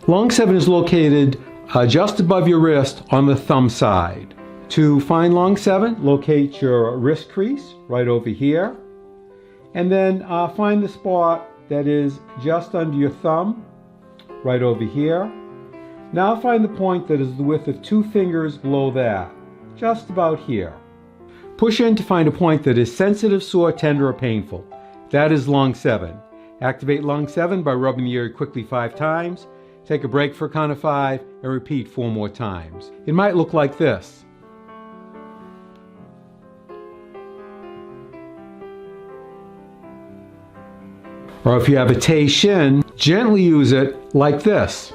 Lung 7 is located just above your wrist on the thumb side. To find lung 7, locate your wrist crease right over here, and then find the spot that is just under your thumb right over here. Now find the point that is the width of 2 fingers below that, just about here. Push in to find a point that is sensitive, sore, tender, or painful. That is lung 7. Activate lung 7 by rubbing the area quickly 5 times. Take a break for a count of 5 and repeat 4 more times. It might look like this. Or if you have a Tei Shin, gently use it like this.